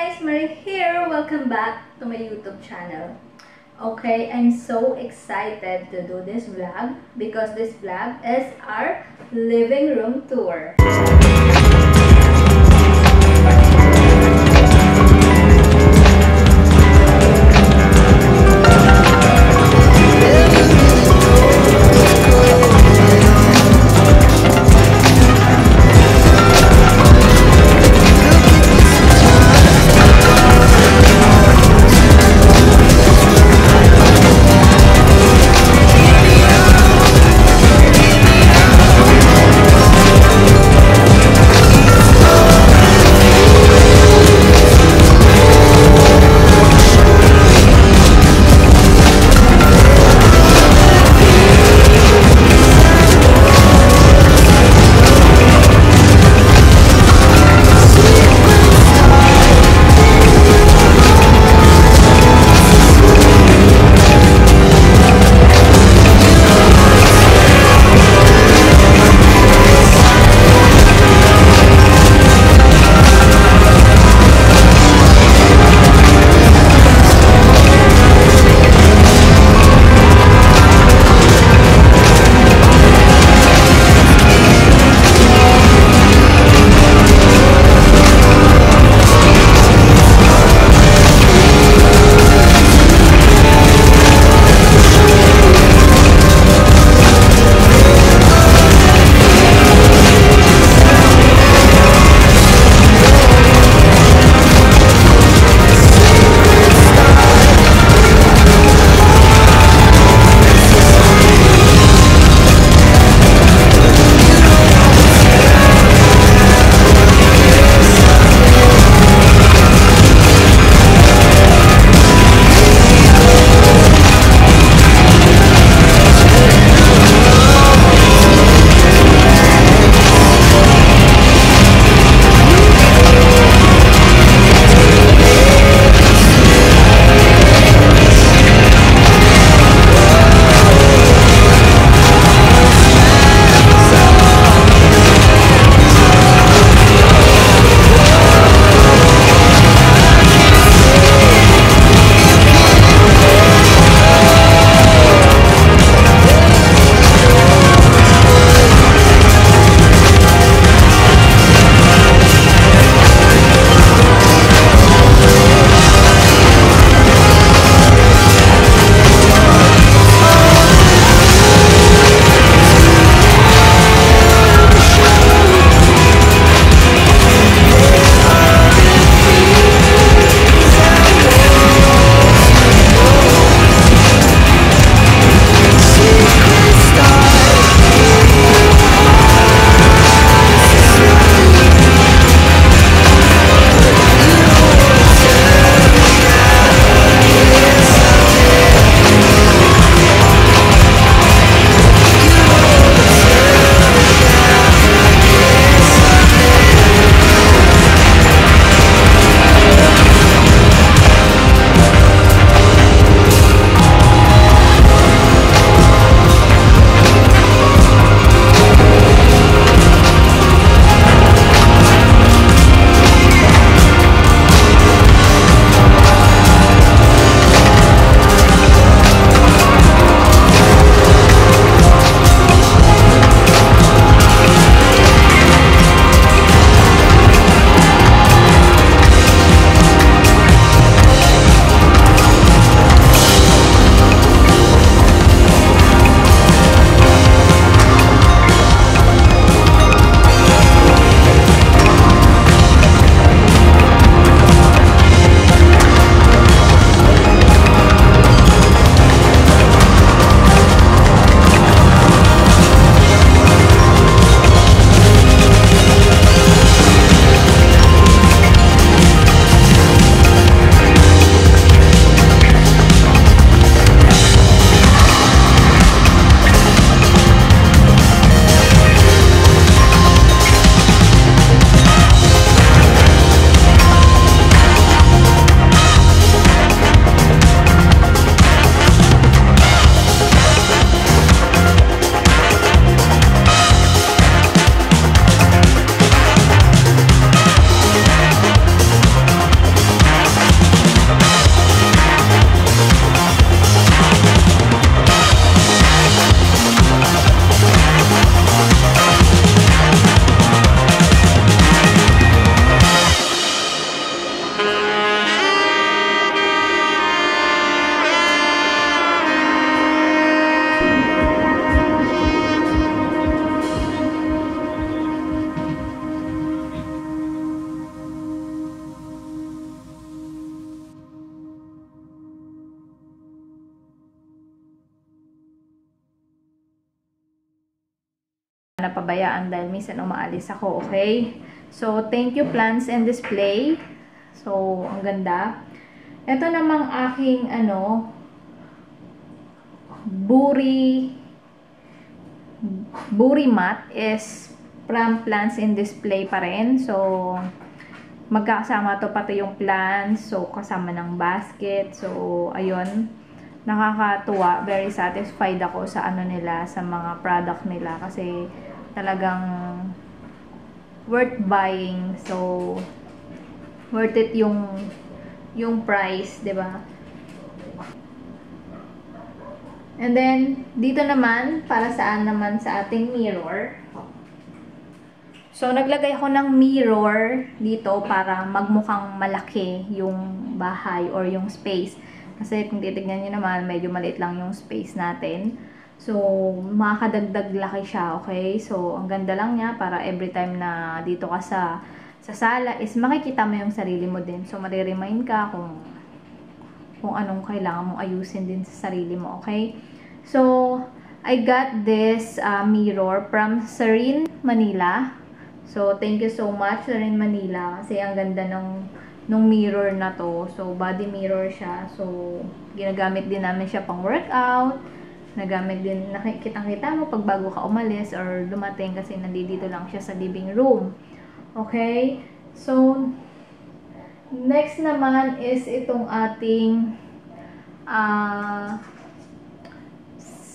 guys, Marie here. Welcome back to my YouTube channel. Okay, I'm so excited to do this vlog because this vlog is our living room tour. napabayaan dahil minsan umaalis ako, okay? So, thank you plants and display. So, ang ganda. Ito namang aking, buri mat is from plants in display pa rin. So, magkakasama to pati yung plants. So, kasama ng basket. So, ayun. Nakakatuwa. Very satisfied ako sa nila, sa mga product nila. Kasi, talagang worth buying. So, worth it yung price, 'di ba? And then dito naman para saan naman sa ating mirror. So naglagay ako ng mirror dito para magmukhang malaki yung bahay or yung space. Kasi kung titignan niyo naman, medyo maliit lang yung space natin. So makakadagdag laki siya, okay? So ang ganda lang niya para every time na dito ka sa sala is makikita mo yung sarili mo din. So mariremind ka kung anong kailangan mong ayusin din sa sarili mo, okay? So, I got this mirror from Serene, Manila. So, thank you so much, Serene, Manila. Kasi ang ganda nung mirror na to. So, body mirror siya. So, ginagamit din namin siya pang workout. Nagamit din, nakikita mo pag bago ka umalis or dumating kasi nandito lang siya sa living room. Okay? So, next naman is itong ating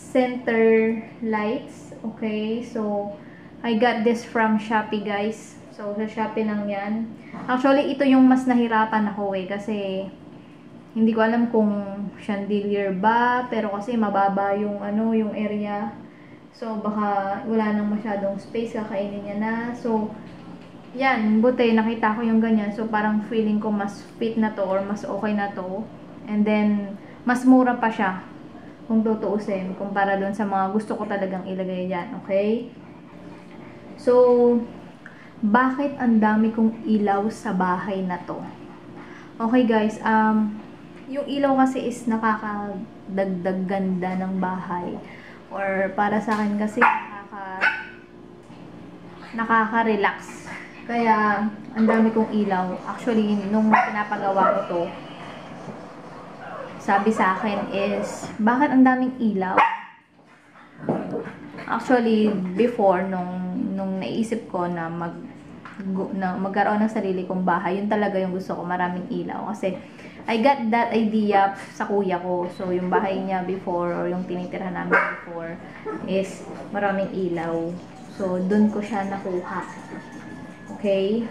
center lights. Okay? So, I got this from Shopee, guys. So, sa Shopee lang yan. Actually, ito yung mas nahirapan ako kasi hindi ko alam kung chandelier ba, pero kasi mababa yung yung area. So, baka wala nang masyadong space, kakainin niya na. So, yan, buti nakita ko yung ganyan. So, parang feeling ko mas fit na to or mas okay na to. And then, mas mura pa siya kung tutuusin, kumpara doon sa mga gusto ko talagang ilagay dyan, okay? So, bakit ang dami kong ilaw sa bahay na to? Okay guys, yung ilaw kasi is nakakadagdag ganda ng bahay. Or para sa akin kasi nakaka-relax. Kaya, ang dami kong ilaw. Actually, nung pinapagawa ko to, sabi sa akin is, bakit ang daming ilaw? Actually, before, nung naisip ko na magkaroon ng sarili kong bahay, yun talaga yung gusto ko, maraming ilaw. Kasi, I got that idea sa kuya ko. So, yung bahay niya before, or yung tinitirhan namin before, is maraming ilaw. So, dun ko siya nakuha. Okay?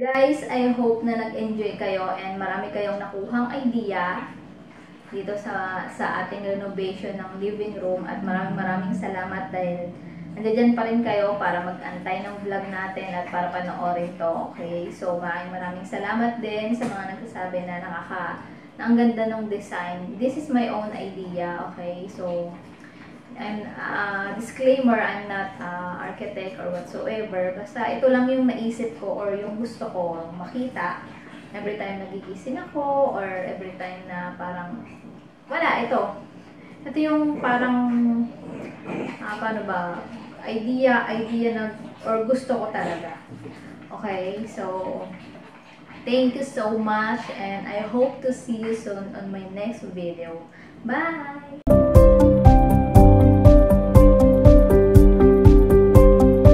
Guys, I hope na nag-enjoy kayo and marami kayong nakuhang idea dito sa ating renovation ng living room at maraming salamat dahil nandiyan pa rin kayo para mag-antay ng vlog natin at para panoorin to, okay? So maraming salamat din sa mga nagsasabi na na ang ganda ng design. This is my own idea, okay? So and disclaimer, I'm not architect or whatsoever. Basta ito lang yung naisip ko or yung gusto ko makita every time nagigising ako or every time na parang wala, ito yung parang paano ba, idea na or gusto ko talaga. Okay, so thank you so much and I hope to see you soon on my next video. Bye!